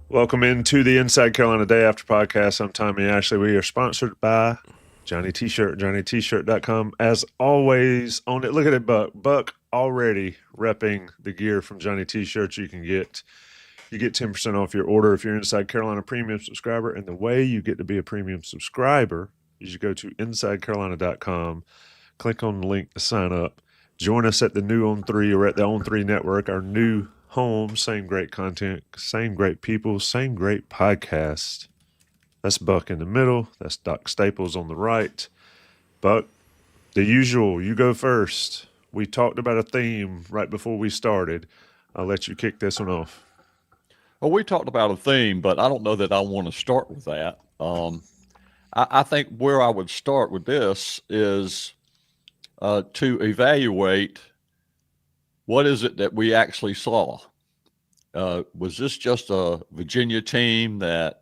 Welcome into the Inside Carolina Day After podcast. I'm Tommy Ashley. We are sponsored by Johnny T-Shirt, johnnytshirt.com. As always, on it, look at it, Buck. Buck already repping the gear from Johnny T-Shirts you get 10% off your order if you're Inside Carolina premium subscriber. And the way you get to be a premium subscriber is you go to InsideCarolina.com, click on the link to sign up. Join us at the new On 3 or at the On 3 network, our new home. Same great content, same great people, same great podcast. That's Buck in the middle. That's Doc Staples on the right. Buck, the usual, you go first. We talked about a theme right before we started. I'll let you kick this one off. Well, we talked about a theme, but I don't know that I want to start with that. I think where I would start with this is to evaluate what is it that we actually saw. Was this just a Virginia team that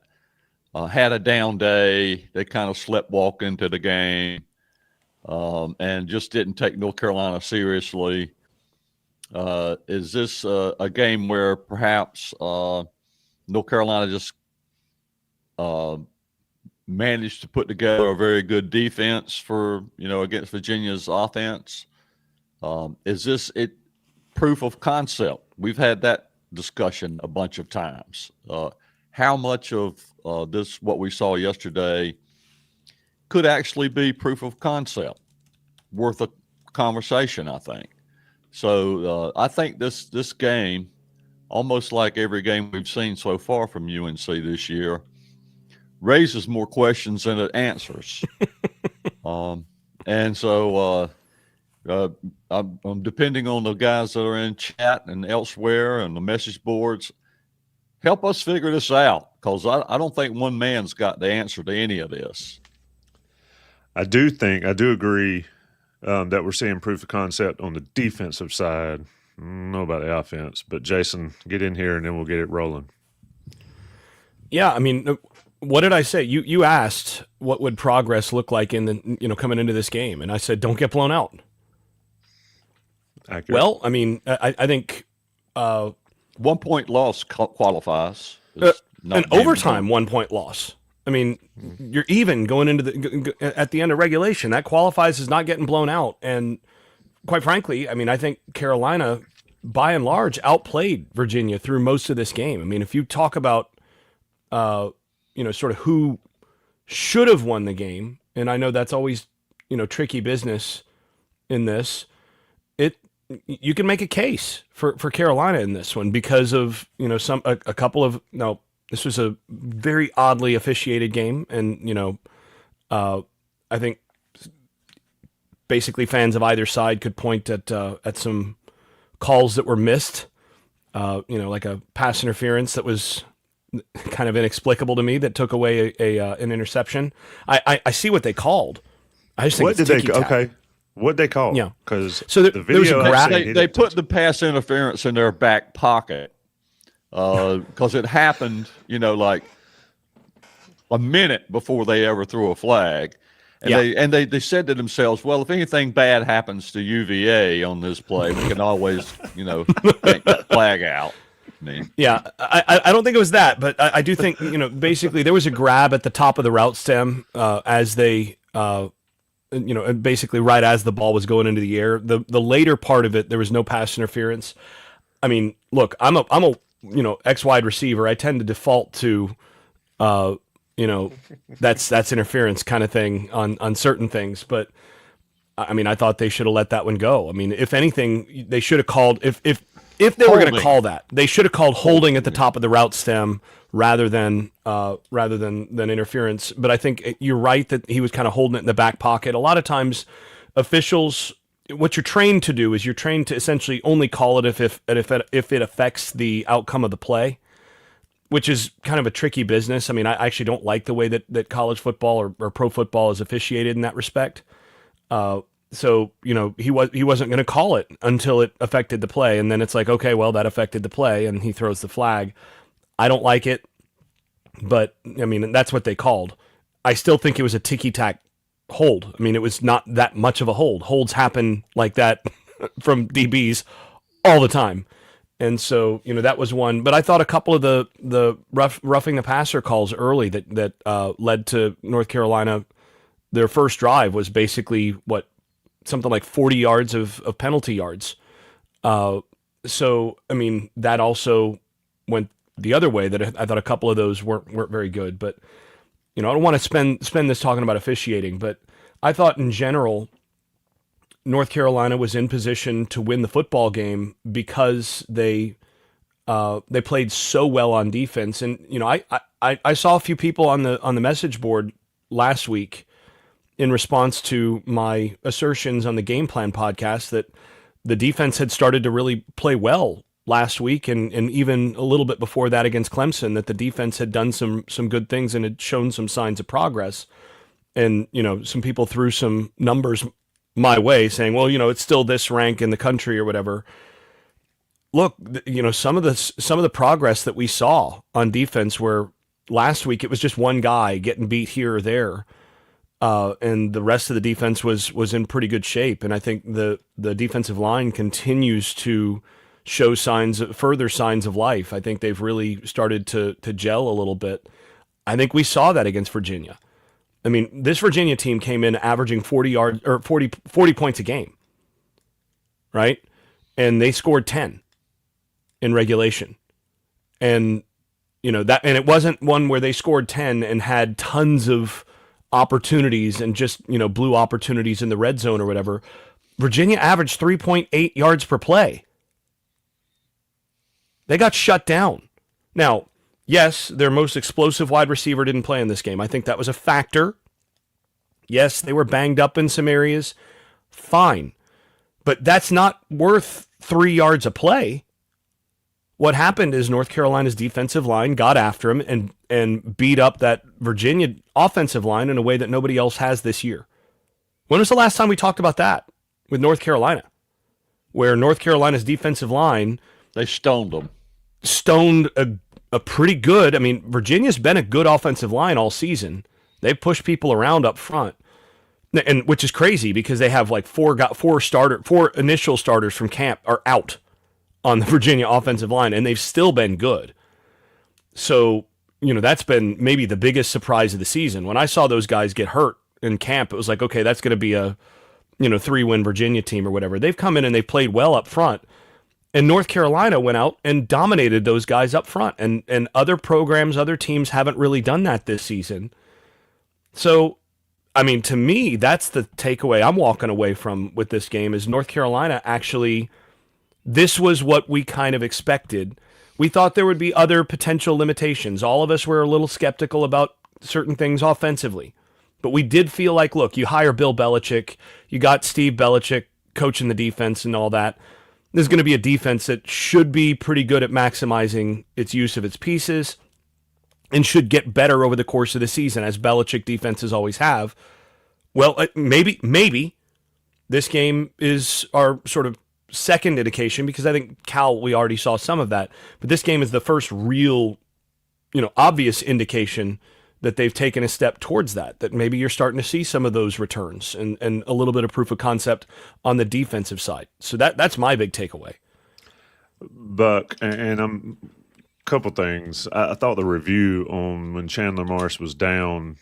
had a down day? They kind of sleepwalked into the game and just didn't take North Carolina seriously. Is this a game where perhaps North Carolina just managed to put together a very good defense against Virginia's offense? Is this proof of concept? We've had that discussion a bunch of times. How much of this, what we saw yesterday, could actually be proof of concept, worth a conversation, I think. So I think this game, almost like every game we've seen so far from UNC this year, raises more questions than it answers. And so I'm depending on the guys that are in chat and elsewhere and the message boards. Help us figure this out, because I don't think one man's got the answer to any of this. I do agree that we're seeing proof of concept on the defensive side. I don't know about the offense, but Jason, get in here and then we'll get it rolling. Yeah, I mean, what did I say? You asked what would progress look like in the coming into this game, and I said don't get blown out. Accurate. Well, I mean, I think 1 point loss qualifies. An overtime 1 point loss. I mean, you're even going into at the end of regulation. That qualifies as not getting blown out. And quite frankly, I mean, I think Carolina, by and large, outplayed Virginia through most of this game. I mean, if you talk about, sort of who should have won the game, and I know that's always, tricky business in this, you can make a case for Carolina in this one because of, this was a very oddly officiated game. And, I think basically fans of either side could point at some calls that were missed, like a pass interference that was kind of inexplicable to me that took away an interception. I see what they called. I just think what did they? Okay, what they call? Yeah, because so the video there was a grab. They put the pass interference in their back pocket because it happened, like a minute before they ever threw a flag. And they said to themselves, well, if anything bad happens to UVA on this play, we can always, take that flag out. Yeah, I don't think it was that, but I do think, basically there was a grab at the top of the route stem as they, basically right as the ball was going into the air. The later part of it, there was no pass interference. I mean, look, I'm a X wide receiver. I tend to default to, that's interference kind of thing on certain things. But I mean, I thought they should have let that one go. I mean, if anything, they should have called if they were going to call that, they should have called holding at the top of the route stem rather than interference. But I think you're right that he was kind of holding it in the back pocket. A lot of times, officials, what you're trained to do is you're trained to essentially only call it if it affects the outcome of the play, which is kind of a tricky business. I mean, I actually don't like the way that college football or pro football is officiated in that respect. So, he wasn't going to call it until it affected the play. And then it's like, okay, well, that affected the play, and he throws the flag. I don't like it, but I mean, that's what they called. I still think it was a ticky-tack hold. I mean, it was not that much of a hold. Holds happen like that from DBs all the time. And so, that was one. But I thought a couple of the roughing the passer calls early that led to North Carolina. Their first drive was basically something like 40 yards of penalty yards. So, I mean, that also went the other way. That I thought a couple of those weren't very good. But I don't want to spend this talking about officiating, but I thought in general, North Carolina was in position to win the football game because they played so well on defense. And I saw a few people on the message board last week in response to my assertions on the Game Plan podcast that the defense had started to really play well last week and even a little bit before that against Clemson, that the defense had done some good things and had shown some signs of progress. And, some people threw some numbers my way saying, well, it's still this rank in the country or whatever. Look, some of the progress that we saw on defense where last week it was just one guy getting beat here or there. And the rest of the defense was in pretty good shape. And I think the defensive line continues to show further signs of life. I think they've really started to gel a little bit. I think we saw that against Virginia. I mean, this Virginia team came in averaging 40 points a game, right? And they scored 10 in regulation. And and it wasn't one where they scored 10 and had tons of opportunities and just, blew opportunities in the red zone or whatever. Virginia averaged 3.8 yards per play. They got shut down. Now, yes, their most explosive wide receiver didn't play in this game. I think that was a factor. Yes, they were banged up in some areas. Fine. But that's not worth 3 yards a play. What happened is North Carolina's defensive line got after him and beat up that Virginia offensive line in a way that nobody else has this year. When was the last time we talked about that with North Carolina? Where North Carolina's defensive line... They stoned them. Stoned a pretty good... I mean, Virginia's been a good offensive line all season. They push people around up front, and which is crazy because they have like four initial starters from camp are out on the Virginia offensive line, and they've still been good. So, that's been maybe the biggest surprise of the season. When I saw those guys get hurt in camp, it was like, okay, that's going to be a 3-win Virginia team or whatever. They've come in and they've played well up front. And North Carolina went out and dominated those guys up front. And other programs, other teams haven't really done that this season. So, I mean, to me, that's the takeaway I'm walking away from with this game is North Carolina actually, this was what we kind of expected. We thought there would be other potential limitations. All of us were a little skeptical about certain things offensively. But we did feel like, look, you hire Bill Belichick, you got Steve Belichick coaching the defense and all that. There's going to be a defense that should be pretty good at maximizing its use of its pieces and should get better over the course of the season, as Belichick defenses always have. Well, maybe this game is our sort of second indication, because I think Cal, we already saw some of that, but this game is the first real, obvious indication that they've taken a step towards that maybe you're starting to see some of those returns and a little bit of proof of concept on the defensive side. So that's my big takeaway. Buck, and I'm a couple things. I thought the review on when Chandler Morris was down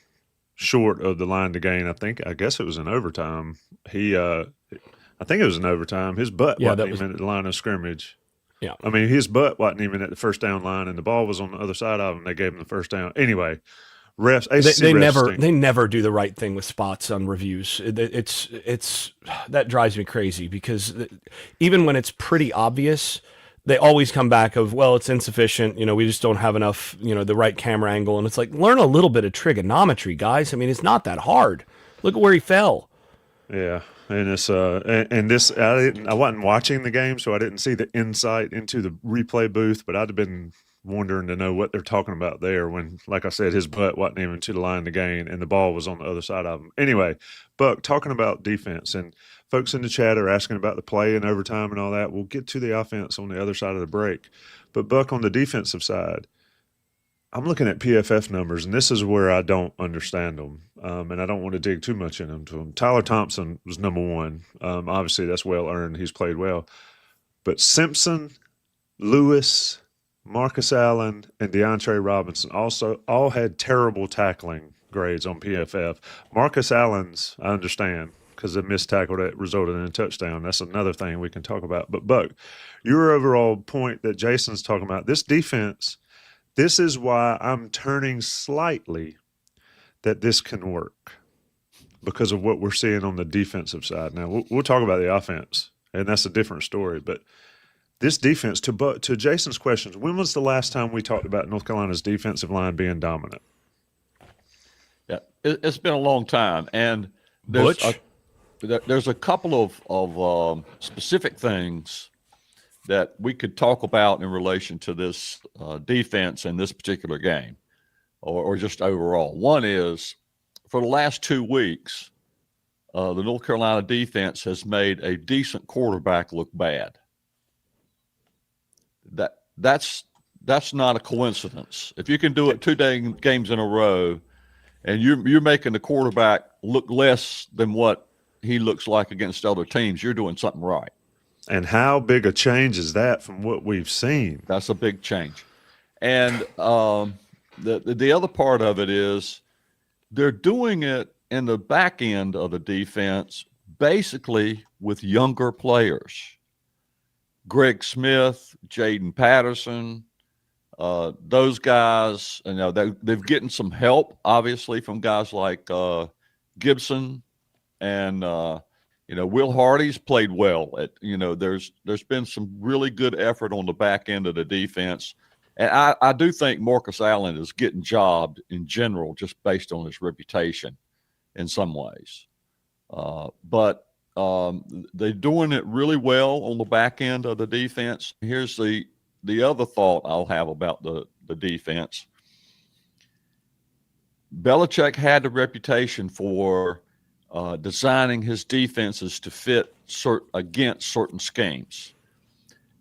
short of the line to gain, I guess it was in overtime. I think it was in overtime. His butt wasn't even at the line of scrimmage. Yeah. I mean, his butt wasn't even at the first down line, and the ball was on the other side of him. They gave him the first down. Anyway, refs, they never do the right thing with spots on reviews. It's that drives me crazy, because even when it's pretty obvious, they always come back of, well, it's insufficient. We just don't have enough, the right camera angle. And it's like, learn a little bit of trigonometry, guys. I mean, it's not that hard. Look at where he fell. Yeah. And it's I wasn't watching the game, so I didn't see the insight into the replay booth, but I'd have been wondering to know what they're talking about there when, like I said, his butt wasn't even to the line to gain and the ball was on the other side of him. Anyway, Buck, talking about defense, and folks in the chat are asking about the play and overtime and all that. We'll get to the offense on the other side of the break. But Buck, on the defensive side, I'm looking at PFF numbers, and this is where I don't understand them, and I don't want to dig too much into them. Tyler Thompson was number one. Obviously, that's well earned. He's played well. But Simpson, Lewis, Marcus Allen, and DeAndre Robinson also all had terrible tackling grades on PFF. Marcus Allen's, I understand, because the missed tackle that resulted in a touchdown. That's another thing we can talk about. But, Buck, your overall point that Jason's talking about, this defense, this is why I'm turning slightly that this can work because of what we're seeing on the defensive side. Now, we'll talk about the offense, and that's a different story. But this defense, to Jason's questions, when was the last time we talked about North Carolina's defensive line being dominant? Yeah, it's been a long time. And there's a couple of specific things that we could talk about in relation to this defense in this particular game or just overall. One is, for the last 2 weeks, the North Carolina defense has made a decent quarterback look bad. That's not a coincidence. If you can do it 2 games in a row and you're making the quarterback look less than what he looks like against other teams, you're doing something right. And how big a change is that from what we've seen? That's a big change. And the other part of it is they're doing it in the back end of the defense basically with younger players. Greg Smith, Jaden Patterson, those guys, they've getting some help, obviously, from guys like Gibson and Will Hardy's played well. There's been some really good effort on the back end of the defense. And I do think Marcus Allen is getting jobbed in general just based on his reputation in some ways. But they're doing it really well on the back end of the defense. Here's the other thought I'll have about the defense. Belichick had the reputation for designing his defenses to fit against certain schemes.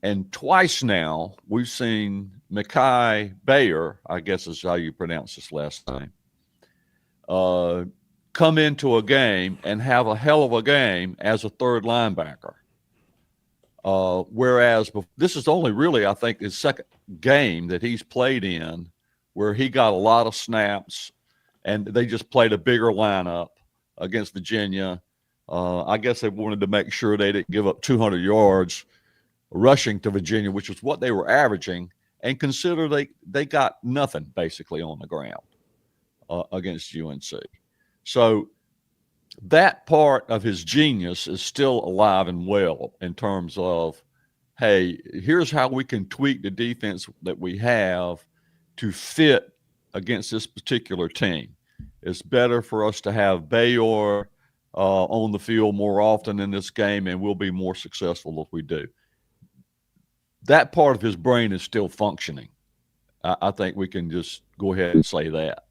And twice now, we've seen Mekhi Bayer, I guess is how you pronounce his last name, come into a game and have a hell of a game as a third linebacker. Whereas this is only really, I think, his second game that he's played in where he got a lot of snaps and they just played a bigger lineup against Virginia. I guess they wanted to make sure they didn't give up 200 yards rushing to Virginia, which was what they were averaging, and consider they got nothing basically on the ground against UNC. So that part of his genius is still alive and well in terms of, hey, here's how we can tweak the defense that we have to fit against this particular team. It's better for us to have Bayor on the field more often in this game, and we'll be more successful if we do. That part of his brain is still functioning. I think we can just go ahead and say that.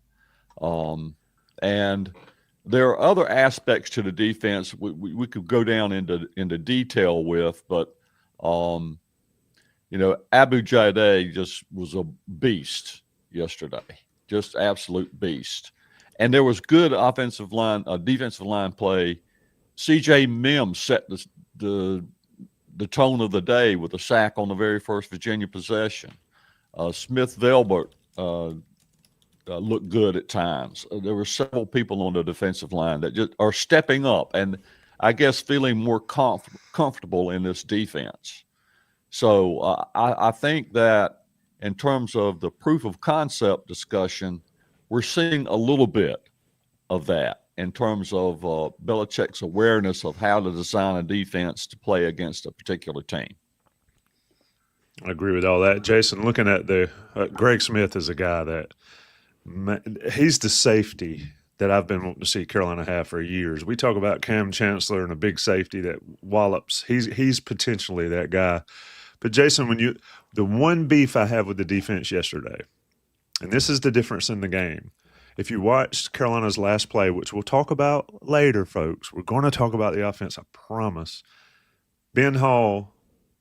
And there are other aspects to the defense we could go down into detail with, but Abu Jaide just was a beast yesterday, just absolute beast. And there was good defensive line play. C.J. Mims set the tone of the day with a sack on the very first Virginia possession. Smith Velbert looked good at times. There were several people on the defensive line that just are stepping up and I guess feeling more comfortable in this defense. So I think that in terms of the proof of concept discussion, we're seeing a little bit of that in terms of Belichick's awareness of how to design a defense to play against a particular team. I agree with all that. Jason, looking at Greg Smith is a guy that he's the safety that I've been wanting to see Carolina have for years. We talk about Cam Chancellor and a big safety that wallops. He's potentially that guy. But Jason, the one beef I have with the defense yesterday, and this is the difference in the game. If you watched Carolina's last play, which we'll talk about later, folks, we're going to talk about the offense, I promise. Ben Hall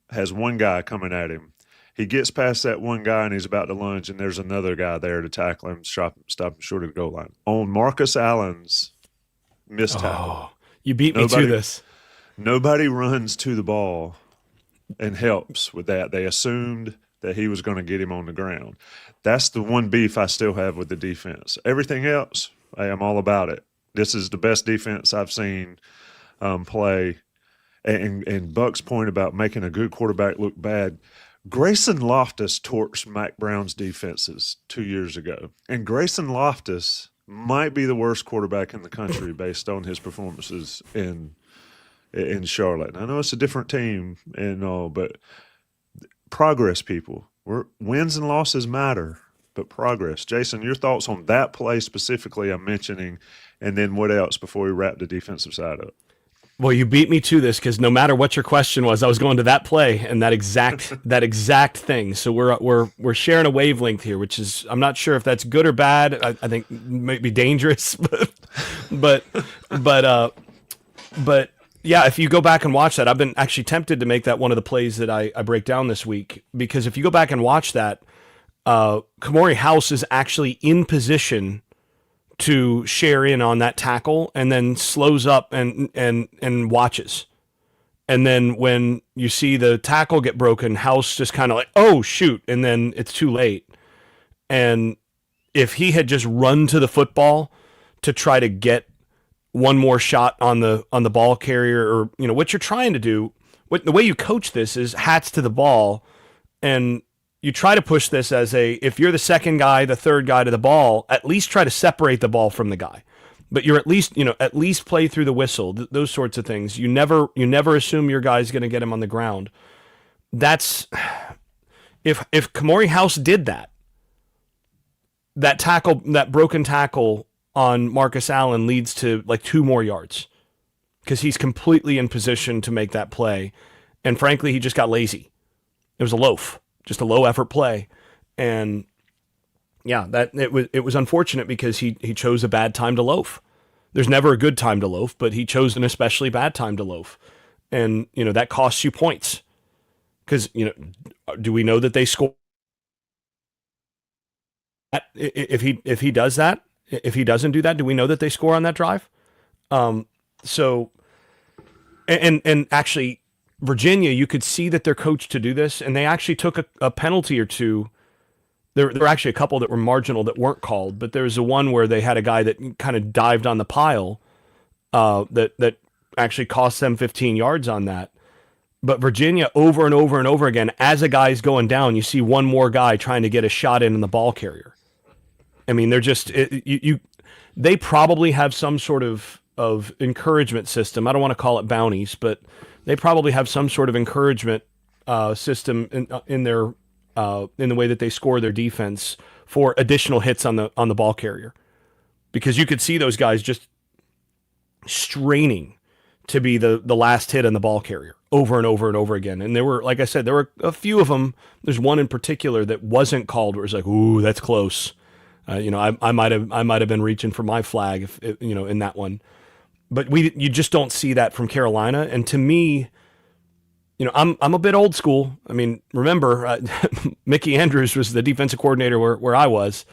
has one guy coming at him. He gets past that one guy and he's about to lunge, and there's another guy there to tackle him, stop him short of the goal line. On Marcus Allen's missed tackle. You beat me to this. Nobody runs to the ball and helps with that. They assumed that he was going to get him on the ground. That's the one beef I still have with the defense. Everything else, hey, I'm all about it. This is the best defense I've seen play. And Buck's point about making a good quarterback look bad, Grayson Loftus torched Mac Brown's defenses 2 years ago. And Grayson Loftus might be the worst quarterback in the country based on his performances in Charlotte. And I know it's a different team and all, but progress, people. Wins and losses matter, but progress. Jason, your thoughts on that play specifically I'm mentioning, and then what else before we wrap the defensive side up? Well, you beat me to this because no matter what your question was, I was going to that play and that exact thing. So we're sharing a wavelength here, which is, I'm not sure if that's good or bad. I think might be dangerous, but yeah, if you go back and watch that, I've been actually tempted to make that one of the plays that I break down this week, because if you go back and watch that, Kamori House is actually in position to share in on that tackle and then slows up and watches. And then when you see the tackle get broken, House just kind of like, oh, shoot, and then it's too late. And if he had just run to the football to try to get one more shot on the ball carrier, or what you're trying to do, the way you coach this is hats to the ball, and you try to push this as if you're the second guy, the third guy to the ball, at least try to separate the ball from the guy. But you're at least play through the whistle, those sorts of things. You never assume your guy's going to get him on the ground. That's if Kamori House did that tackle, that broken tackle on Marcus Allen leads to like 2 more yards because he's completely in position to make that play. And frankly, he just got lazy. It was a loaf, just a low effort play. And yeah, that it was unfortunate because he chose a bad time to loaf. There's never a good time to loaf, but he chose an especially bad time to loaf. And, that costs you points. Because, do we know that they score? If he does that, if he doesn't do that, do we know that they score on that drive? So, and actually, Virginia, you could see that they're coached to do this, and they actually took a penalty or two. There were actually a couple that were marginal that weren't called, but there was the one where they had a guy that kind of dived on the pile that actually cost them 15 yards on that. But Virginia, over and over and over again, as a guy's going down, you see one more guy trying to get a shot in the ball carrier. I mean, they're just they probably have some sort of encouragement system. I don't want to call it bounties, but they probably have some sort of encouragement system in their in the way that they score their defense for additional hits on the ball carrier, because you could see those guys just straining to be the last hit on the ball carrier over and over and over again. And there were, like I said, there were a few of them. There's one in particular that wasn't called where it's like, ooh, that's close. I might have been reaching for my flag in that one, but you just don't see that from Carolina. And to me, I'm a bit old school. I mean, remember, Mickey Andrews was the defensive coordinator where I was.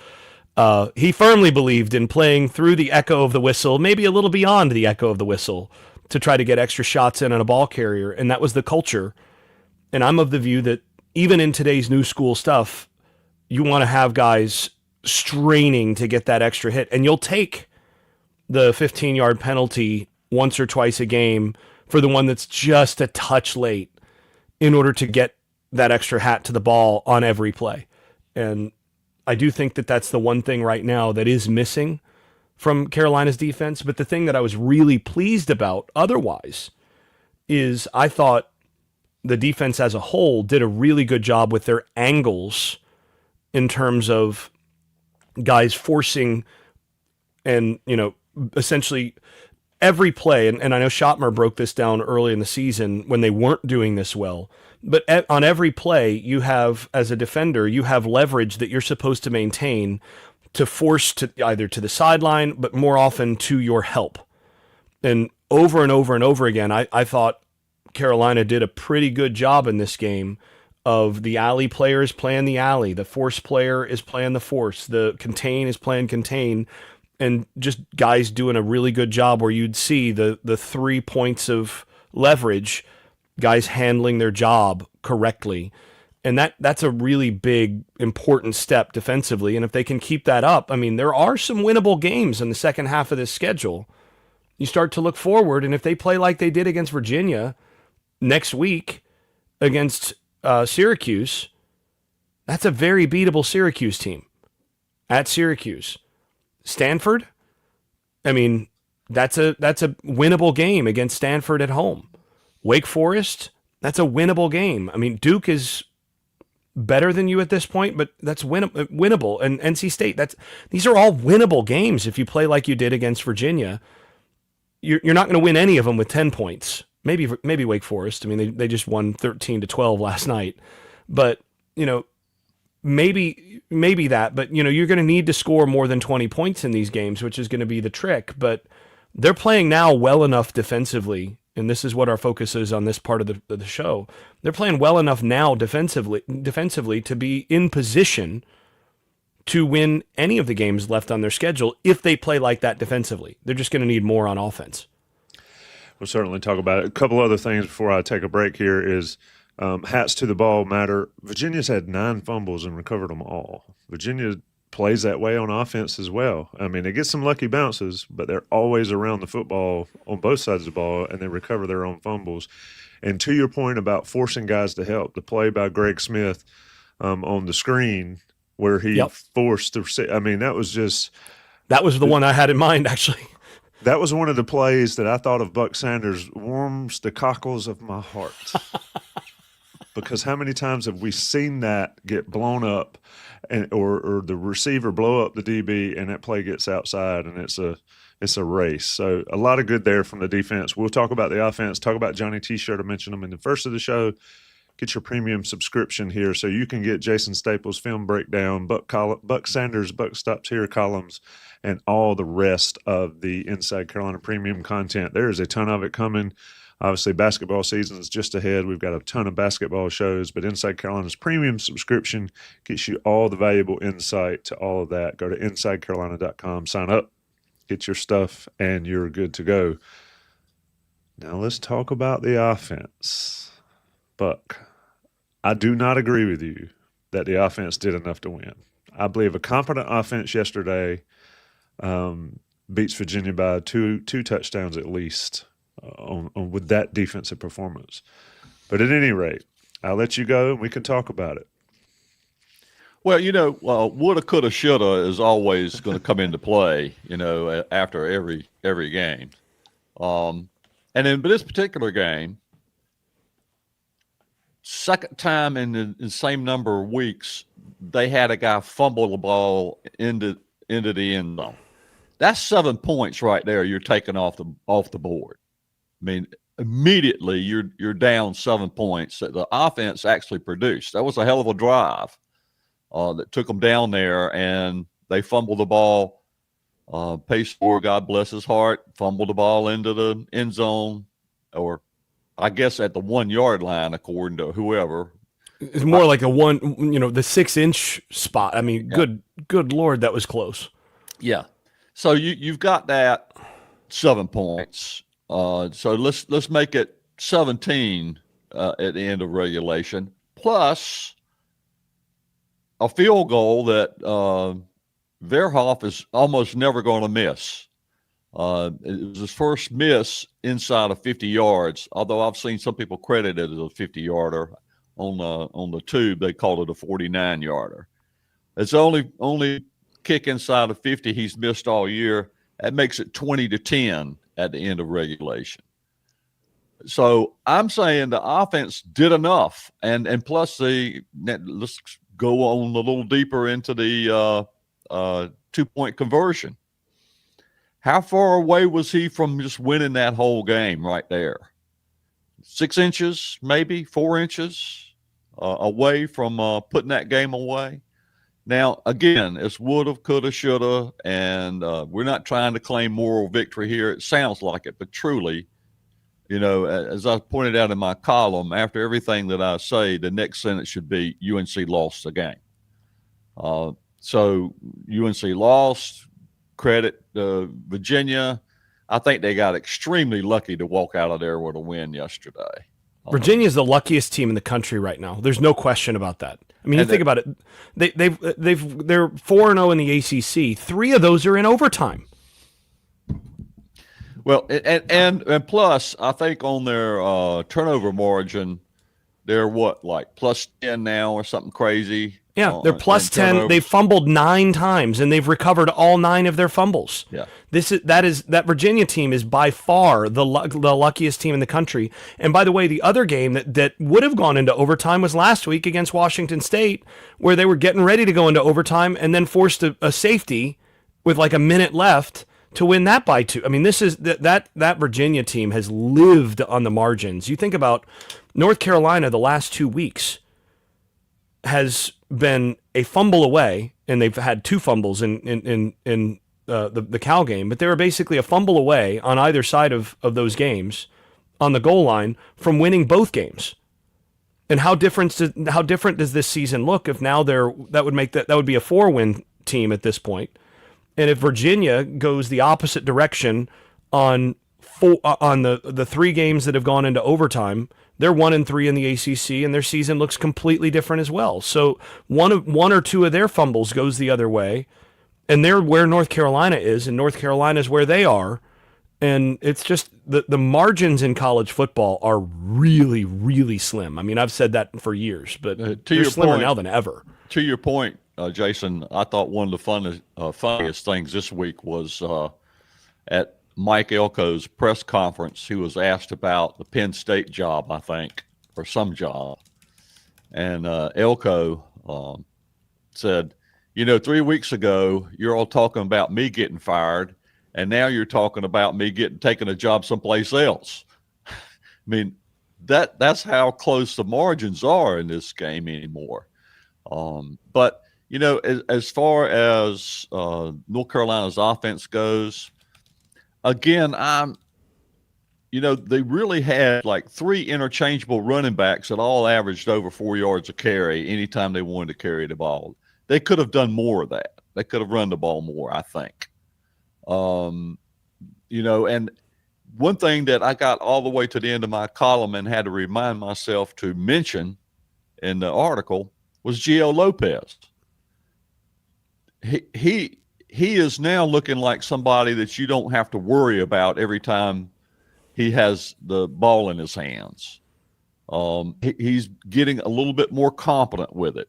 He firmly believed in playing through the echo of the whistle, maybe a little beyond the echo of the whistle, to try to get extra shots in on a ball carrier. And that was the culture. And I'm of the view that even in today's new school stuff, you want to have guys straining to get that extra hit. And you'll take the 15-yard penalty once or twice a game for the one that's just a touch late in order to get that extra hat to the ball on every play. And I do think that that's the one thing right now that is missing from Carolina's defense. But the thing that I was really pleased about otherwise is I thought the defense as a whole did a really good job with their angles in terms of guys forcing and, essentially every play. And I know Schottmer broke this down early in the season when they weren't doing this well. But on every play, you have, as a defender, you have leverage that you're supposed to maintain to force to either to the sideline, but more often to your help. And over and over again, I thought Carolina did a pretty good job in this game of the alley players playing the alley, the force player is playing the force, the contain is playing contain, and just guys doing a really good job where you'd see the 3 points of leverage guys handling their job correctly. And that's a really big, important step defensively. And if they can keep that up, I mean, there are some winnable games in the second half of this schedule. You start to look forward, and if they play like they did against Virginia next week against Syracuse, that's a very beatable Syracuse team at Syracuse. Stanford, I mean, that's a winnable game against Stanford at home. Wake Forest, that's a winnable game. I mean, Duke is better than you at this point, but that's winnable. And NC State, these are all winnable games if you play like you did against Virginia. You're not going to win any of them with 10 points. Maybe Wake Forest. I mean, they just won 13-12 last night. But, maybe that. But, you're going to need to score more than 20 points in these games, which is going to be the trick. But they're playing now well enough defensively, and this is what our focus is on this part of the show. They're playing well enough now defensively to be in position to win any of the games left on their schedule if they play like that defensively. They're just going to need more on offense. We'll certainly talk about it. A couple other things before I take a break here is hats to the ball matter. Virginia's had 9 fumbles and recovered them all. Virginia plays that way on offense as well. I mean, they get some lucky bounces, but they're always around the football on both sides of the ball, and they recover their own fumbles. And to your point about forcing guys to help, the play by Greg Smith on the screen where he forced the – I mean, that was the one I had in mind, actually. That was one of the plays that I thought of Buck Sanders, warms the cockles of my heart. Because how many times have we seen that get blown up or the receiver blow up the DB and that play gets outside and it's a race. So a lot of good there from the defense. We'll talk about the offense, talk about Johnny T-shirt. I mentioned him in the first of the show. Get your premium subscription here so you can get Jason Staples' film breakdown, Buck Sanders, Buck Stops Here columns, and all the rest of the Inside Carolina premium content. There is a ton of it coming. Obviously, basketball season is just ahead. We've got a ton of basketball shows, but Inside Carolina's premium subscription gets you all the valuable insight to all of that. Go to InsideCarolina.com, sign up, get your stuff, and you're good to go. Now let's talk about the offense. Buck, I do not agree with you that the offense did enough to win. I believe a competent offense yesterday beats Virginia by two touchdowns at least on with that defensive performance. But at any rate, I'll let you go and we can talk about it. Well, woulda, coulda, shoulda is always going to come into play, after every game. But this particular game, second time in the same number of weeks, they had a guy fumble the ball into the end zone. That's 7 points right there. You're taking off the board. I mean, immediately you're down 7 points that the offense actually produced. That was a hell of a drive that took them down there, and they fumbled the ball. Pace for, God bless his heart, fumbled the ball into the end zone, or I guess at the 1 yard line, according to whoever. It's more like the 6-inch spot. I mean, yeah. Good Lord, that was close. Yeah. So you've got that 7 points. So let's make it 17 at the end of regulation, plus a field goal that Verhoff is almost never going to miss. It was his first miss inside of 50 yards, although I've seen some people credit it as a 50-yarder. On the tube, they called it a 49-yarder. It's only kick inside of 50 he's missed all year. That makes it 20-10 at the end of regulation. So I'm saying the offense did enough, and plus let's go on a little deeper into the 2-point conversion. How far away was he from just winning that whole game right there? 6 inches, maybe 4 inches away from putting that game away. Now, again, it's woulda, coulda, shoulda, and we're not trying to claim moral victory here. It sounds like it, but truly, as I pointed out in my column, after everything that I say, the next sentence should be UNC lost the game. So UNC lost, credit Virginia. I think they got extremely lucky to walk out of there with a win yesterday. Virginia is the luckiest team in the country right now. There's no question about that. I mean, you think about it. They're 4-0 in the ACC. 3 of those are in overtime. Well, and plus, I think on their turnover margin, they're like plus 10 now or something crazy. Yeah, they're plus 10. They've fumbled 9 times, and they've recovered all 9 of their fumbles. Yeah, that Virginia team is by far the luckiest team in the country. And by the way, the other game that would have gone into overtime was last week against Washington State, where they were getting ready to go into overtime and then forced a safety with like a minute left to win that by 2. I mean, this is that Virginia team has lived on the margins. You think about North Carolina the last 2 weeks has been a fumble away, and they've had 2 fumbles in the Cal game, but they were basically a fumble away on either side of those games on the goal line from winning both games. And how different does this season look if now that would be a 4-win team at this point? And if Virginia goes the opposite direction on the 3 games that have gone into overtime, they're 1-3 in the ACC, and their season looks completely different as well. So one or 2 of their fumbles goes the other way, and they're where North Carolina is, and North Carolina is where they are. And it's just the margins in college football are really, really slim. I mean, I've said that for years, but they're slimmer now than ever. To your point, Jason, I thought one of the funniest things this week was at Mike Elko's press conference. He was asked about the Penn State job, I think, or some job. And Elko said, 3 weeks ago, you're all talking about me getting fired, and now you're talking about me taking a job someplace else. I mean, that's how close the margins are in this game anymore. But, as far as North Carolina's offense goes, again, they really had like 3 interchangeable running backs that all averaged over 4 yards a carry anytime they wanted to carry the ball. They could have done more of that. They could have run the ball more, I think. And one thing that I got all the way to the end of my column and had to remind myself to mention in the article was Gio Lopez. He is now looking like somebody that you don't have to worry about every time he has the ball in his hands. He's getting a little bit more competent with it.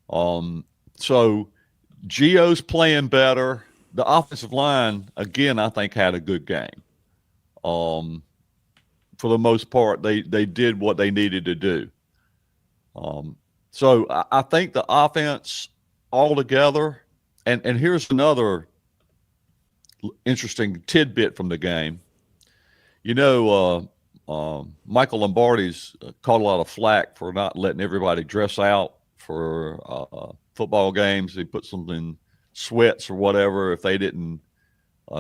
So Gio's playing better. The offensive line, again, I think had a good game. For the most part, they did what they needed to do. So I think the offense altogether, and here's another interesting tidbit from the game. Michael Lombardi's caught a lot of flack for not letting everybody dress out for football games. He put some in sweats or whatever if they didn't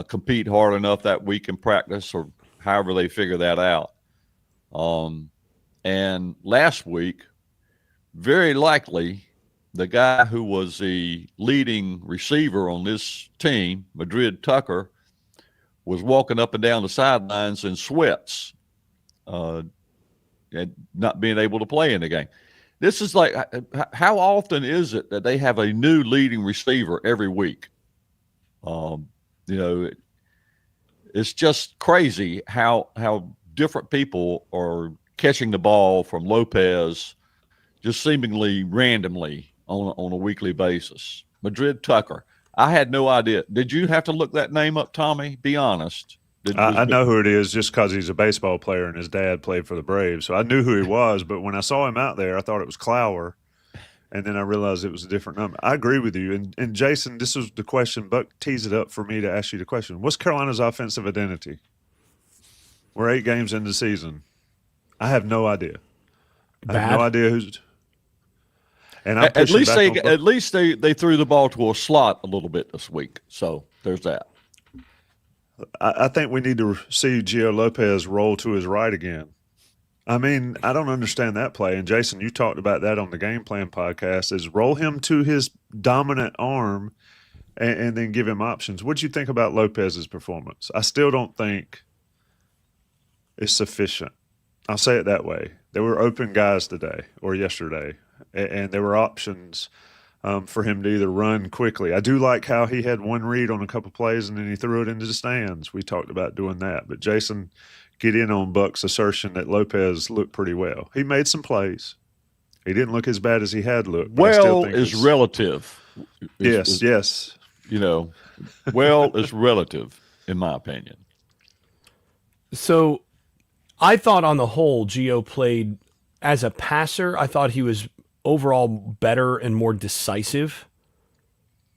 compete hard enough that week in practice, or however they figure that out. And last week, very likely, the guy who was the leading receiver on this team, Madrid Tucker, was walking up and down the sidelines in sweats, and not being able to play in the game. This is like, how often is it that they have a new leading receiver every week? It's just crazy how different people are catching the ball from Lopez just seemingly randomly on a weekly basis. Madrid Tucker. I had no idea. Did you have to look that name up, Tommy? Be honest. I know who it is just because he's a baseball player and his dad played for the Braves. So I knew who he was, but when I saw him out there, I thought it was Clower, and then I realized it was a different number. I agree with you. And Jason, this was the question. Buck teased it up for me to ask you the question. What's Carolina's offensive identity? We're 8 games into the season. I have no idea. I have no idea who's – and I'm at least they threw the ball to a slot a little bit this week. So there's that. I think we need to see Gio Lopez roll to his right again. I mean, I don't understand that play. And Jason, you talked about that on the Game Plan podcast, is roll him to his dominant arm and then give him options. What do you think about Lopez's performance? I still don't think it's sufficient. I'll say it that way. There were open guys today or yesterday, and there were options for him to either run quickly. I do like how he had one read on a couple plays and then he threw it into the stands. We talked about doing that. But Jason, get in on Buck's assertion that Lopez looked pretty well. He made some plays. He didn't look as bad as he had looked. Well is relative. Yes. You know, well is relative, in my opinion. So I thought on the whole, Gio played as a passer. I thought he was overall better and more decisive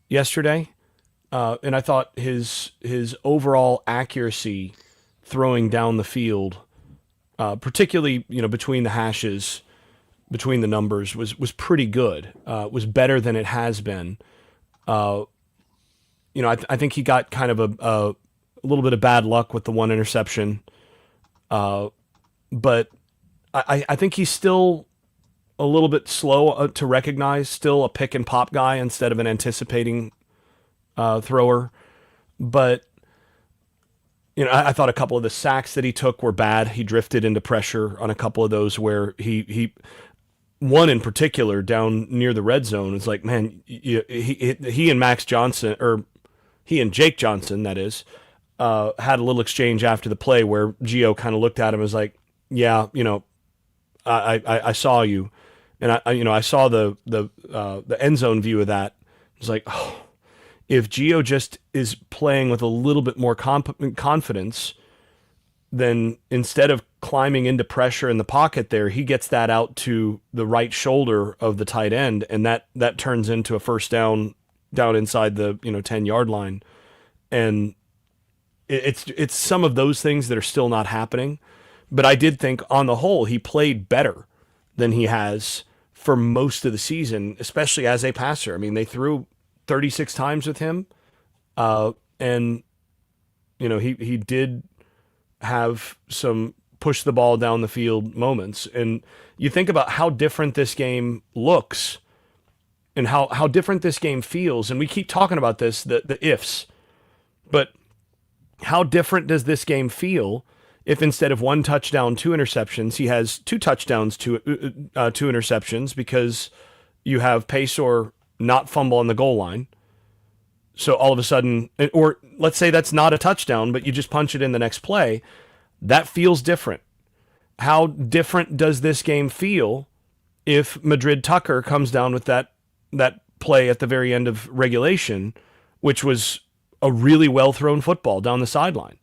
yesterday. And I thought his overall accuracy throwing down the field, particularly, between the hashes, between the numbers, was pretty good. Was better than it has been. I think he got kind of a little bit of bad luck with the one interception. But I think he's still a little bit slow to recognize, still a pick and pop guy instead of an anticipating thrower. But, I thought a couple of the sacks that he took were bad. He drifted into pressure on a couple of those where he one in particular down near the red zone is like, man, he and Max Johnson, or he and Jake Johnson, that is, had a little exchange after the play where Gio kind of looked at him and was like, yeah, I saw you. And I saw the end zone view of that. It's like, oh, if Gio just is playing with a little bit more confidence, then instead of climbing into pressure in the pocket there, he gets that out to the right shoulder of the tight end, and that turns into a first down inside the 10-yard line. And it's some of those things that are still not happening. But I did think on the whole he played better than he has for most of the season, especially as a passer. I mean, they threw 36 times with him, and he did have some push the ball down the field moments. And you think about how different this game looks and how different this game feels. And we keep talking about this, the ifs, but how different does this game feel if instead of 1 touchdown, 2 interceptions, he has 2 touchdowns, 2 interceptions, because you have Paysor not fumble on the goal line. So all of a sudden, or let's say that's not a touchdown, but you just punch it in the next play, that feels different. How different does this game feel if Madrid Tucker comes down with that play at the very end of regulation, which was a really well-thrown football down the sideline?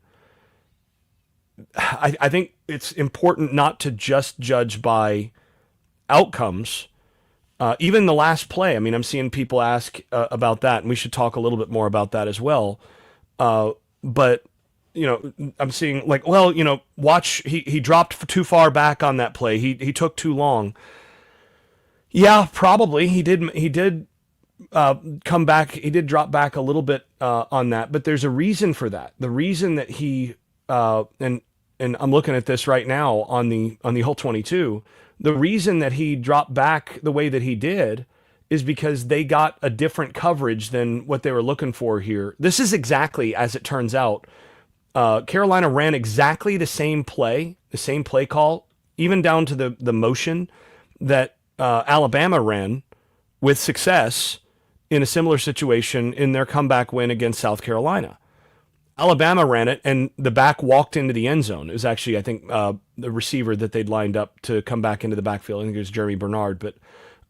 I think it's important not to just judge by outcomes. Even the last play, I mean, I'm seeing people ask about that, and we should talk a little bit more about that as well. But, I'm seeing like, well, watch, he dropped too far back on that play. He took too long. Yeah, probably. He did come back. He did drop back a little bit on that, but there's a reason for that. The reason that he, and I'm looking at this right now on the whole 22, the reason that he dropped back the way that he did is because they got a different coverage than what they were looking for here. This is exactly, as it turns out, Carolina ran exactly the same play call, even down to the motion that Alabama ran with success in a similar situation in their comeback win against South Carolina. Alabama ran it, and the back walked into the end zone. It was actually, I think, the receiver that they'd lined up to come back into the backfield. I think it was Jeremy Bernard. But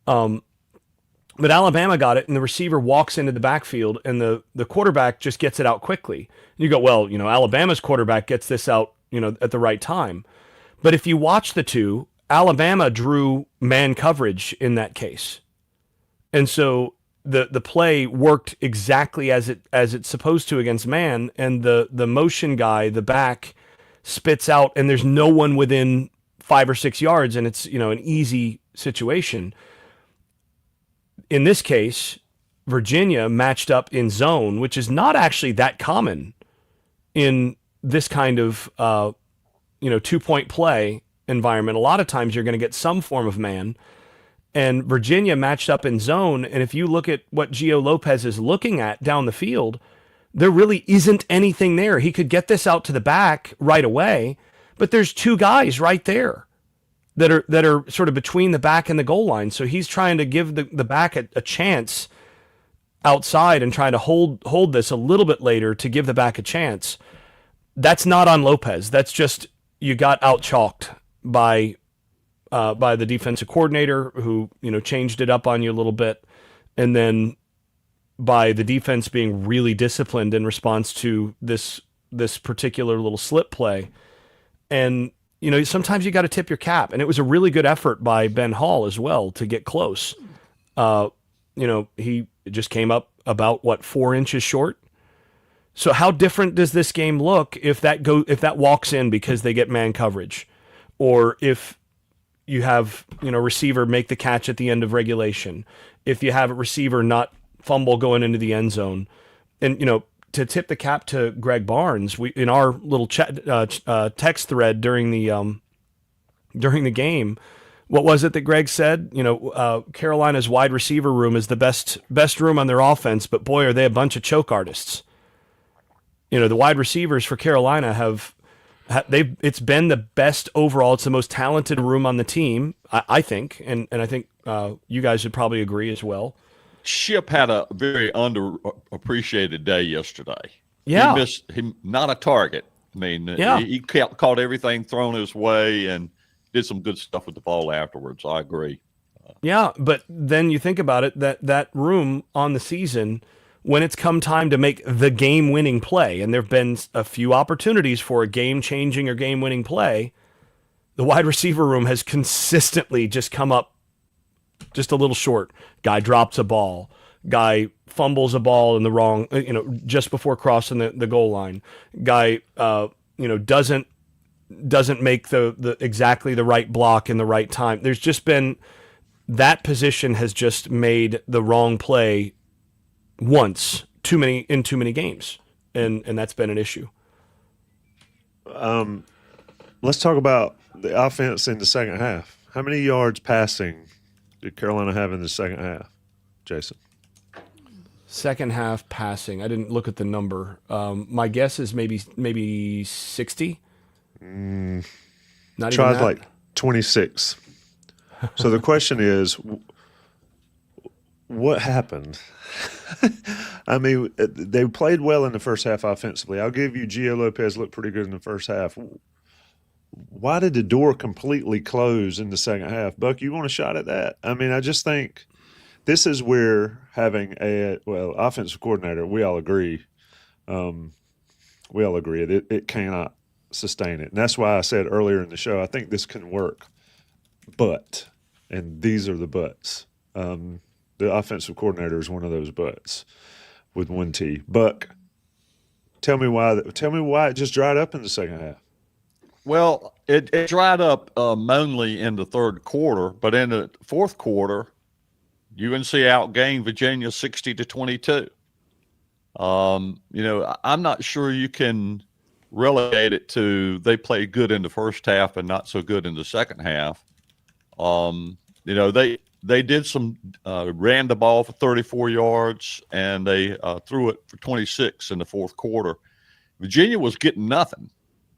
Alabama got it, and the receiver walks into the backfield, and the quarterback just gets it out quickly. You go, well, Alabama's quarterback gets this out, at the right time. But if you watch the two, Alabama drew man coverage in that case. And so the play worked exactly as it's supposed to against man, and the motion guy, the back, spits out, and there's no one within 5 or 6 yards, and it's an easy situation. In this case, Virginia matched up in zone, which is not actually that common in this kind of 2-point play environment. A lot of times you're going to get some form of man. And Virginia matched up in zone, and if you look at what Gio Lopez is looking at down the field, there really isn't anything there. He could get this out to the back right away, but there's 2 guys right there. that are sort of between the back and the goal line. So he's trying to give the back a chance outside and trying to hold this a little bit later to give the back a chance. That's not on Lopez. That's just you got out-chalked by the defensive coordinator who, changed it up on you a little bit, and then by the defense being really disciplined in response to this particular little slip play. And, sometimes you got to tip your cap. And it was a really good effort by Ben Hall as well to get close. He just came up about 4 inches short. So how different does this game look if that walks in because they get man coverage, or if you have, receiver make the catch at the end of regulation, if you have a receiver not fumble going into the end zone, and, to tip the cap to Greg Barnes, we in our little chat text thread during the game, what was it that Greg said? Carolina's wide receiver room is the best room on their offense, but boy, are they a bunch of choke artists. The wide receivers for Carolina it's been the best overall. It's the most talented room on the team, I think, and I think you guys would probably agree as well. Ship had a very underappreciated day yesterday. Yeah. He not a target. I mean, he caught everything thrown his way and did some good stuff with the ball afterwards. I agree. Yeah, but then you think about it, that room on the season, when it's come time to make the game-winning play, and there have been a few opportunities for a game-changing or game-winning play, the wide receiver room has consistently just come up just a little short. Guy drops a ball. Guy fumbles a ball in the wrong, just before crossing the goal line. Guy, doesn't make the exactly the right block in the right time. There's just been that position has just made the wrong play once too many games, and that's been an issue. Let's talk about the offense in the second half. How many yards passing did Carolina have in the second half, Jason? Second half passing. I didn't look at the number. My guess is maybe 60. Not even that? Like 26. So the question is, what happened? I mean, they played well in the first half offensively. I'll give you Gio Lopez looked pretty good in the first half. Why did the door completely close in the second half? Buck, you want a shot at that? I mean, I just think this is where having offensive coordinator, we all agree that it cannot sustain it. And that's why I said earlier in the show, I think this can work. But, and these are the buts. The offensive coordinator is one of those buts with one T. Buck, tell me why it just dried up in the second half. Well, it dried up mainly in the third quarter, but in the fourth quarter, UNC outgained Virginia 60-22. I'm not sure you can relegate it to they played good in the first half and not so good in the second half. They did some ran the ball for 34 yards and they threw it for 26 in the fourth quarter. Virginia was getting nothing.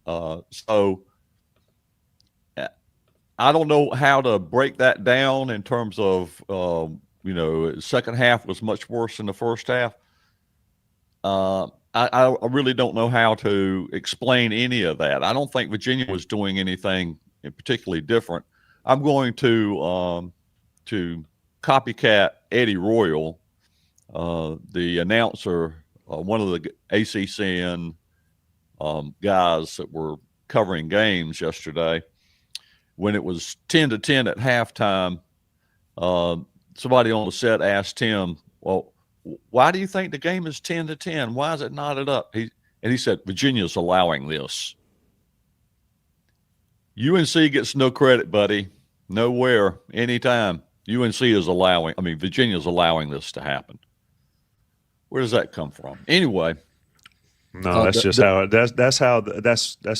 So I don't know how to break that down in terms of, second half was much worse than the first half. I really don't know how to explain any of that. I don't think Virginia was doing anything particularly different. I'm going to copycat Eddie Royal, the announcer, one of the ACCN guys that were covering games yesterday. When it was 10-10 at halftime, somebody on the set asked him, well, why do you think the game is 10-10? Why is it knotted up? He said, Virginia's allowing this. UNC gets no credit, buddy. Nowhere, anytime. Virginia's allowing this to happen. Where does that come from? Anyway. No, that's just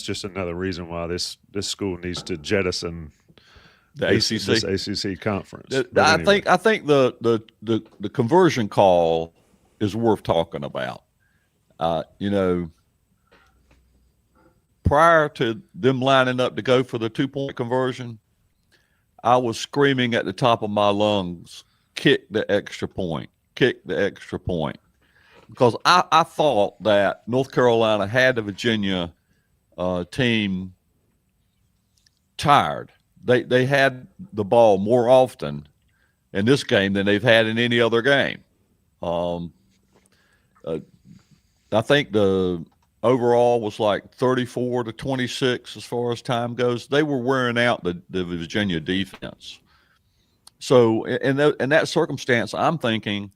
just another reason why this school needs to jettison this ACC conference. I think the conversion call is worth talking about. Prior to them lining up to go for the 2-point conversion, I was screaming at the top of my lungs, kick the extra point, because I thought that North Carolina had the Virginia team tired. They had the ball more often in this game than they've had in any other game. I think the overall was like 34-26 as far as time goes. They were wearing out the Virginia defense. So in that circumstance, I'm thinking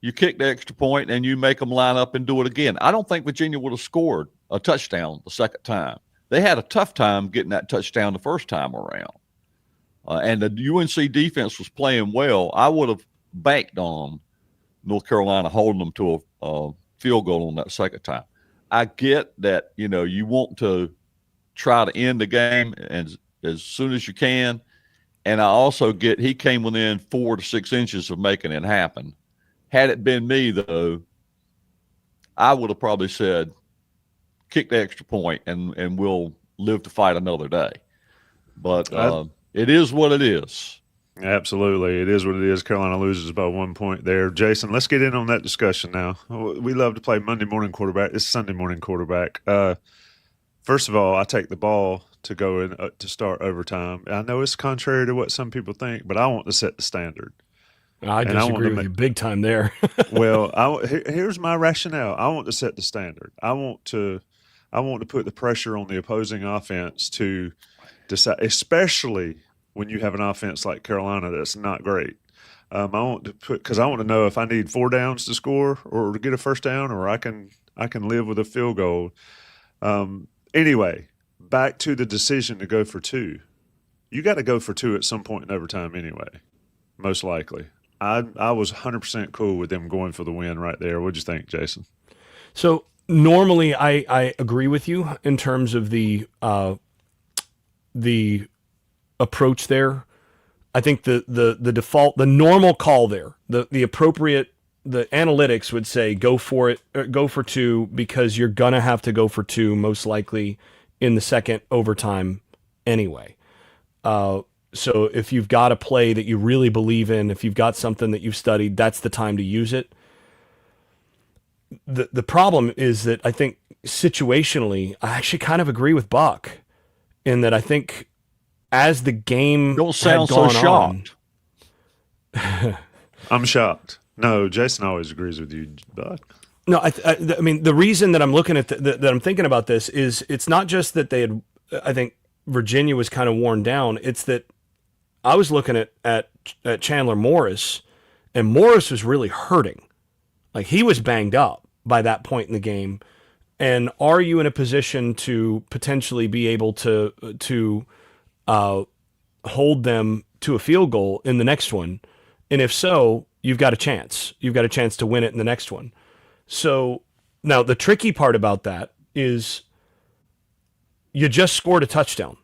you kick the extra point and you make them line up and do it again. I don't think Virginia would have scored a touchdown the second time. They had a tough time getting that touchdown the first time around. And the UNC defense was playing well. I would have banked on North Carolina holding them to a field goal on that second time. I get that, you want to try to end the game as soon as you can. And I also get he came within 4 to 6 inches of making it happen. Had it been me, though, I would have probably said, kick the extra point and we'll live to fight another day. But it is what it is. Absolutely. It is what it is. Carolina loses by 1 point there. Jason, let's get in on that discussion now. We love to play Monday morning quarterback. It's Sunday morning quarterback. First of all, I take the ball to go in to start overtime. I know it's contrary to what some people think, but I want to set the standard. I disagree with you big time there. Well, here's my rationale. I want to set the standard. I want to put the pressure on the opposing offense to decide, especially when you have an offense like Carolina that's not great. I want to know if I need 4 downs to score or to get a first down, or I can live with a field goal. Anyway, back to the decision to go for 2. You got to go for 2 at some point in overtime anyway, most likely. I was 100% cool with them going for the win right there. What'd you think, Jason? So normally I agree with you in terms of the approach there. I think the default, the normal call there, the appropriate, the analytics would say go for it, go for 2, because you're gonna have to go for 2 most likely in the second overtime anyway. So if you've got a play that you really believe in, if you've got something that you've studied, that's the time to use it. The problem is that I think situationally, I actually kind of agree with Buck in that I think as the game don't sound so shocked. I'm shocked. No, Jason always agrees with you, Buck. No, I mean, the reason that I'm looking at that I'm thinking about this is it's not just that they had, I think Virginia was kind of worn down. It's that I was looking at Chandler Morris, and Morris was really hurting. Like, he was banged up by that point in the game. And are you in a position to potentially be able to hold them to a field goal in the next one? And if so, you've got a chance. You've got a chance to win it in the next one. So now the tricky part about that is you just scored a touchdown,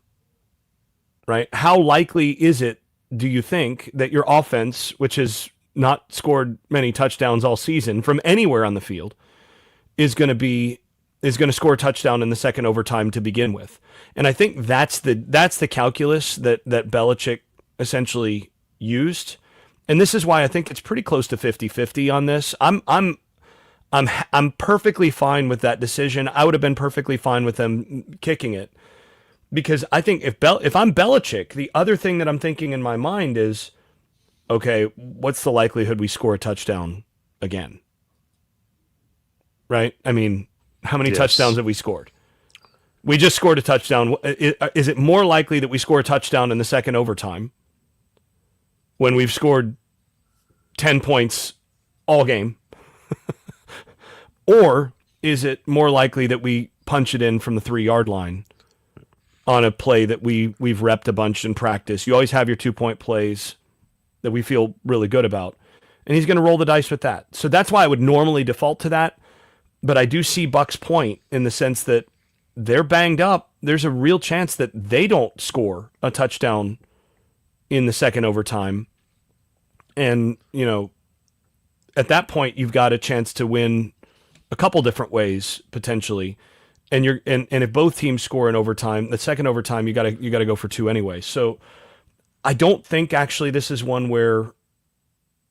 right? How likely is it, do you think, that your offense, which has not scored many touchdowns all season from anywhere on the field, is going to score a touchdown in the second overtime to begin with? And I think that's the calculus that Belichick essentially used. And this is why I think it's pretty close to 50-50 on this. I'm perfectly fine with that decision. I would have been perfectly fine with them kicking it, because I think if I'm Belichick, the other thing that I'm thinking in my mind is, okay, what's the likelihood we score a touchdown again? Right? I mean, how many touchdowns have we scored? We just scored a touchdown. Is it more likely that we score a touchdown in the second overtime when we've scored 10 points all game? Or is it more likely that we punch it in from the 3-yard line on a play that we've repped a bunch in practice? You always have your 2-point plays that we feel really good about. And he's going to roll the dice with that. So that's why I would normally default to that. But I do see Buck's point in the sense that they're banged up. There's a real chance that they don't score a touchdown in the second overtime. And, at that point, you've got a chance to win a couple different ways potentially, and if both teams score in overtime, the second overtime, you got to go for 2 anyway. So I don't think actually this is one where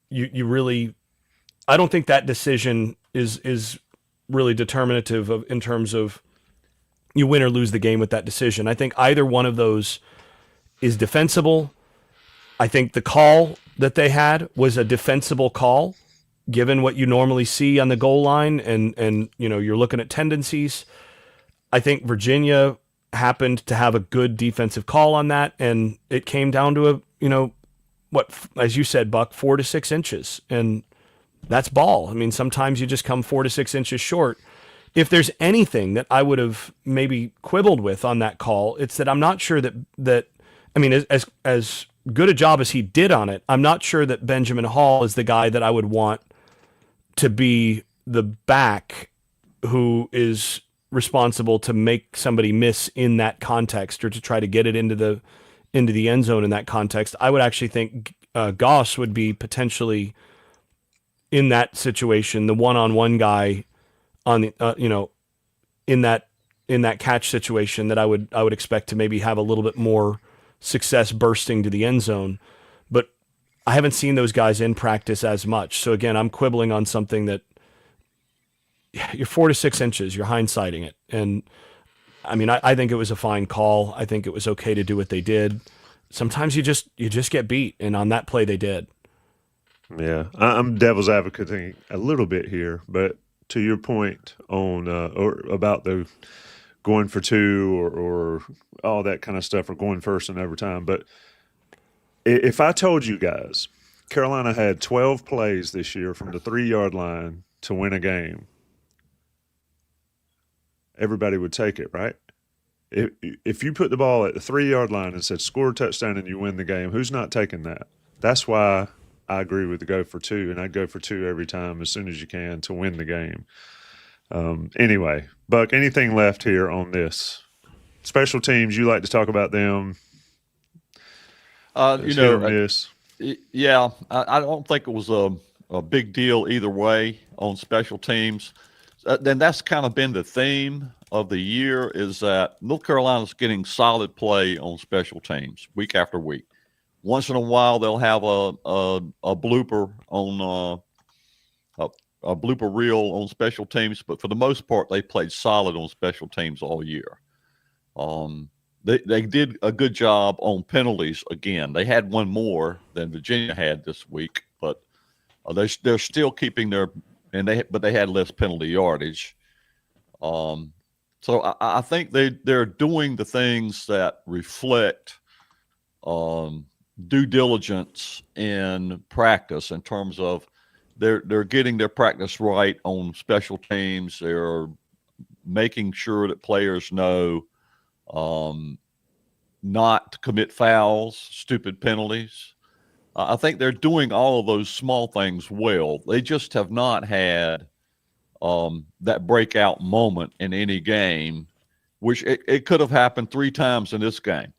you really, I don't think that decision is really determinative of in terms of you win or lose the game with that decision. I think either one of those is defensible. I think the call that they had was a defensible call, given what you normally see on the goal line, and you're looking at tendencies. I think Virginia happened to have a good defensive call on that, and it came down to as you said, Buck, 4 to 6 inches, and that's ball. I mean, sometimes you just come 4 to 6 inches short. If there's anything that I would have maybe quibbled with on that call, it's that I'm not sure that I mean, as good a job as he did on it, I'm not sure that Benjamin Hall is the guy that I would want to be the back who is responsible to make somebody miss in that context or to try to get it into the end zone in that context. I would actually think Goss would be potentially in that situation, the one-on-one guy on the in that catch situation that I would expect to maybe have a little bit more success bursting to the end zone. But I haven't seen those guys in practice as much. So again, I'm quibbling on something that you're 4 to 6 inches, you're hindsighting it. And I mean, I think it was a fine call. I think it was okay to do what they did. Sometimes you just get beat. And on that play, they did. Yeah. I'm devil's advocating a little bit here, but to your point on, or about the going for two or all that kind of stuff, or going first in overtime. But if I told you guys Carolina had 12 plays this year from the 3-yard line to win a game, everybody would take it, right? If you put the ball at the 3-yard line and said score a touchdown and you win the game, who's not taking that? That's why I agree with the go for two, and I'd go for two every time as soon as you can to win the game. Anyway, Buck, anything left here on this? Special teams, you like to talk about them. Hit or miss. Yeah, I don't think it was a big deal either way on special teams. Then that's kind of been the theme of the year, is that North Carolina's getting solid play on special teams week after week. Once in a while, they'll have a blooper on a blooper reel on special teams, but for the most part, they played solid on special teams all year. They did a good job on penalties again. They had one more than Virginia had this week, but they're still keeping but they had less penalty yardage. So I think they're doing the things that reflect due diligence in practice, in terms of they're getting their practice right on special teams. They're making sure that players know not to commit fouls, stupid penalties. I think they're doing all of those small things well. They just have not had that breakout moment in any game, which it could have happened 3 times in this game.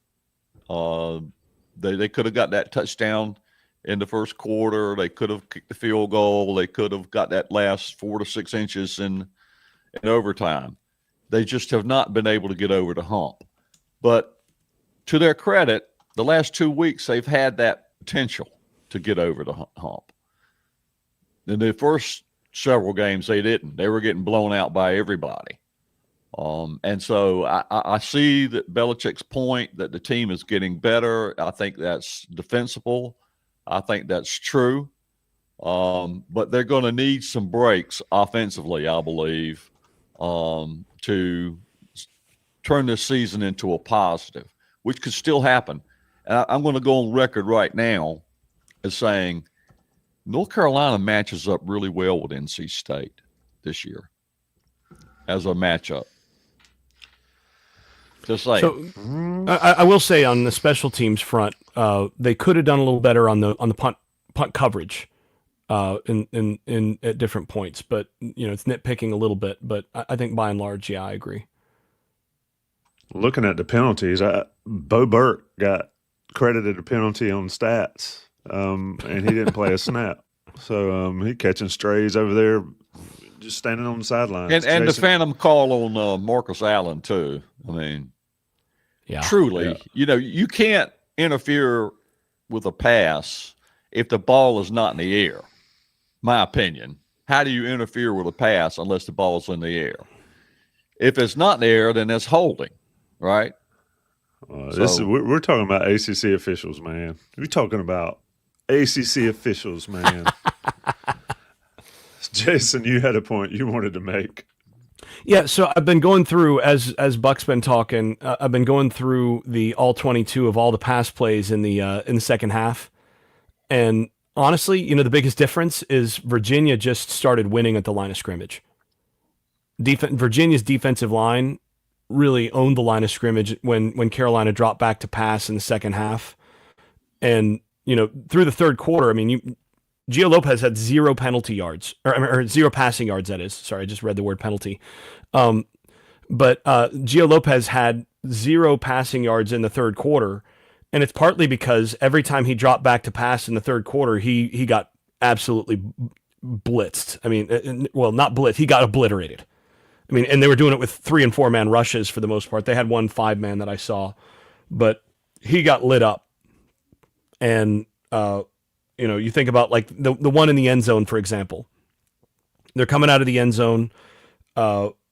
They could have got that touchdown in the first quarter. They could have kicked the field goal. They could have got that last 4 to 6 inches in overtime. They just have not been able to get over the hump. But to their credit, the last 2 weeks, they've had that potential to get over the hump. In the first several games, they didn't. They were getting blown out by everybody. And so I see that Belichick's point that the team is getting better. I think that's defensible. I think that's true. But they're going to need some breaks offensively, I believe, to turn this season into a positive, which could still happen. And I'm going to go on record right now as saying North Carolina matches up really well with NC State this year as a matchup. Just like, so, I will say on the special teams front, they could have done a little better on the punt coverage in at different points, but it's nitpicking a little bit. But I think by and large, yeah, I agree. Looking at the penalties, Bo Burke got credited a penalty on stats, and he didn't play a snap. So he catching strays over there, just standing on the sidelines. And the phantom call on Marcus Allen too. I mean, yeah, truly, you can't interfere with a pass if the ball is not in the air? My opinion. How do you interfere with a pass unless the ball's in the air? If it's not in the air, then it's holding, right? We're talking about ACC officials, man. We're talking about ACC officials, man. Jason, you had a point you wanted to make. Yeah, so I've been going through as Buck's been talking. I've been going through the all 22 of all the pass plays in the second half, and honestly, the biggest difference is Virginia just started winning at the line of scrimmage. Virginia's defensive line really owned the line of scrimmage when Carolina dropped back to pass in the second half, and through the third quarter, I mean, Gio Lopez had 0 penalty yards, or 0 passing yards, that is. Sorry, I just read the word penalty. But Gio Lopez had 0 passing yards in the third quarter, and it's partly because every time he dropped back to pass in the third quarter, he got absolutely blitzed. I mean, well, not blitzed, he got obliterated. I mean, and they were doing it with 3 and 4 man rushes for the most part. They had 1 5-man that I saw, but he got lit up. And, you think about like the one in the end zone, for example. They're coming out of the end zone.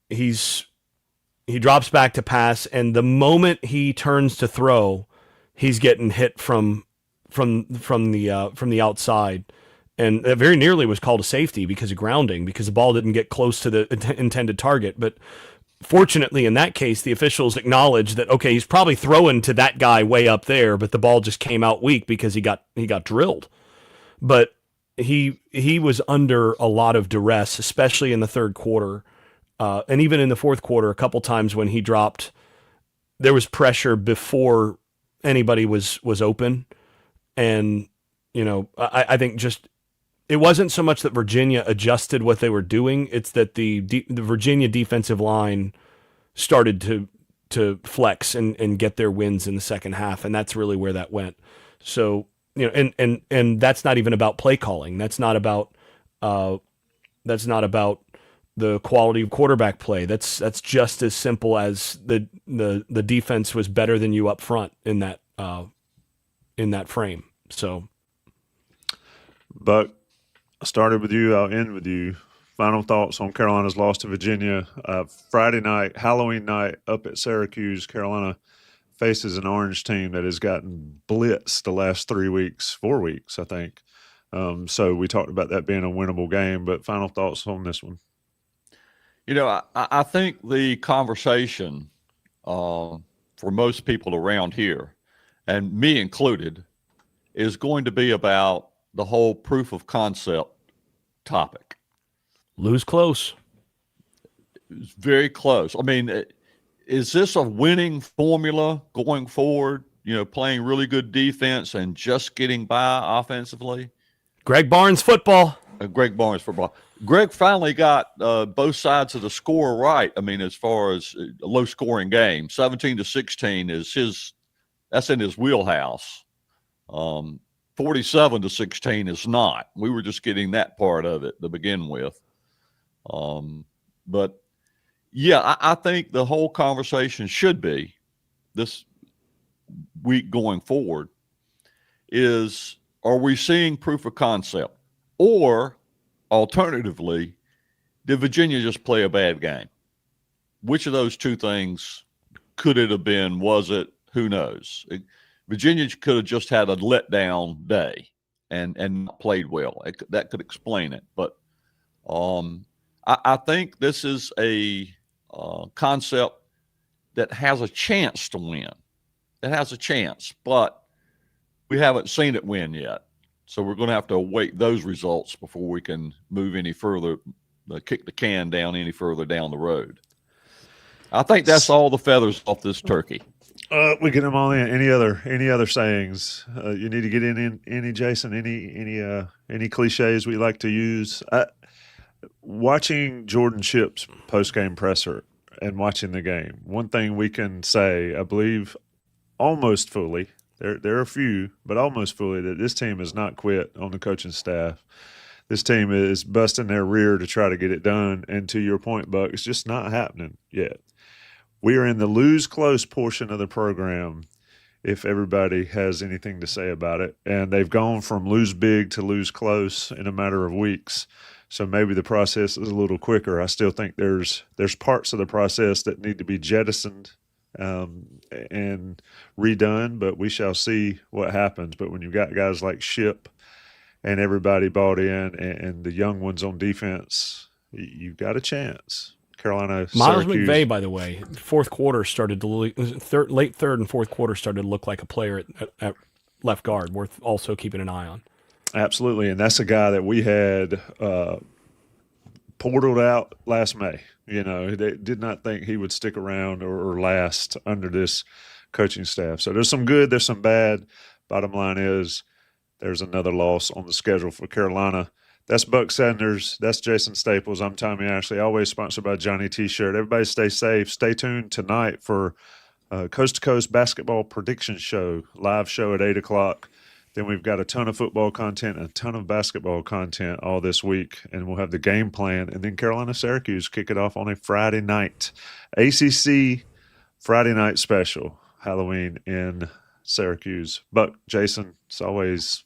He drops back to pass, and the moment he turns to throw, he's getting hit from the outside, and it very nearly was called a safety because of grounding, because the ball didn't get close to the intended target. But fortunately, in that case, the officials acknowledged that, okay, he's probably throwing to that guy way up there, but the ball just came out weak because he got drilled. But he was under a lot of duress, especially in the third quarter, and even in the fourth quarter. A couple times when he dropped, there was pressure before anybody was open, and I think just it wasn't so much that Virginia adjusted what they were doing; it's that the Virginia defensive line started to flex and get their wins in the second half, and that's really where that went. So. And that's not even about play calling. That's not about the quality of quarterback play. That's just as simple as the defense was better than you up front in that frame. So, Buck, I started with you. I'll end with you. Final thoughts on Carolina's loss to Virginia Friday night, Halloween night, up at Syracuse. Carolina faces an orange team that has gotten blitzed the last 4 weeks, I think. So we talked about that being a winnable game, but final thoughts on this one. I think the conversation for most people around here, and me included, is going to be about the whole proof of concept topic. Lose close. It's very close. I mean, is this a winning formula going forward? Playing really good defense and just getting by offensively? Greg Barnes football. Greg Barnes football. Greg finally got both sides of the score right. I mean, as far as a low-scoring game, 17-16 that's in his wheelhouse. 47-16 is not. We were just getting that part of it to begin with. But yeah, I think the whole conversation should be this week going forward is, are we seeing proof of concept? Or alternatively, did Virginia just play a bad game? Which of those two things could it have been? Was it? Who knows? Virginia could have just had a letdown day and not played well. That could explain it. But I think this is a concept that has a chance to win. It has a chance, but we haven't seen it win yet. So we're going to have to await those results before we can move any further, kick the can down any further down the road. I think that's all the feathers off this turkey. We get them all in. Any other sayings you need to get in any, Jason? Any cliches we like to use? Watching Jordan Shipp's post-game presser and watching the game, one thing we can say, I believe almost fully, there are a few, but almost fully, that this team has not quit on the coaching staff. This team is busting their rear to try to get it done. And to your point, Buck, it's just not happening yet. We are in the lose close portion of the program, if everybody has anything to say about it. And they've gone from lose big to lose close in a matter of weeks. So maybe the process is a little quicker. I still think there's parts of the process that need to be jettisoned and redone, but we shall see what happens. But when you've got guys like Ship and everybody bought in and the young ones on defense, you've got a chance. Carolina, Miles Syracuse. McVay, by the way, fourth quarter started to late third and fourth quarter started to look like a player at left guard worth also keeping an eye on. Absolutely, and that's a guy that we had portaled out last May. They did not think he would stick around or last under this coaching staff. So there's some good, there's some bad. Bottom line is there's another loss on the schedule for Carolina. That's Buck Sanders. That's Jason Staples. I'm Tommy Ashley, always sponsored by Johnny T-Shirt. Everybody stay safe. Stay tuned tonight for Coast to Coast Basketball Prediction Show, live show at 8 o'clock. Then we've got a ton of football content, a ton of basketball content all this week, and we'll have the game plan. And then Carolina-Syracuse kick it off on a Friday night. ACC Friday night special, Halloween in Syracuse. Buck, Jason, it's always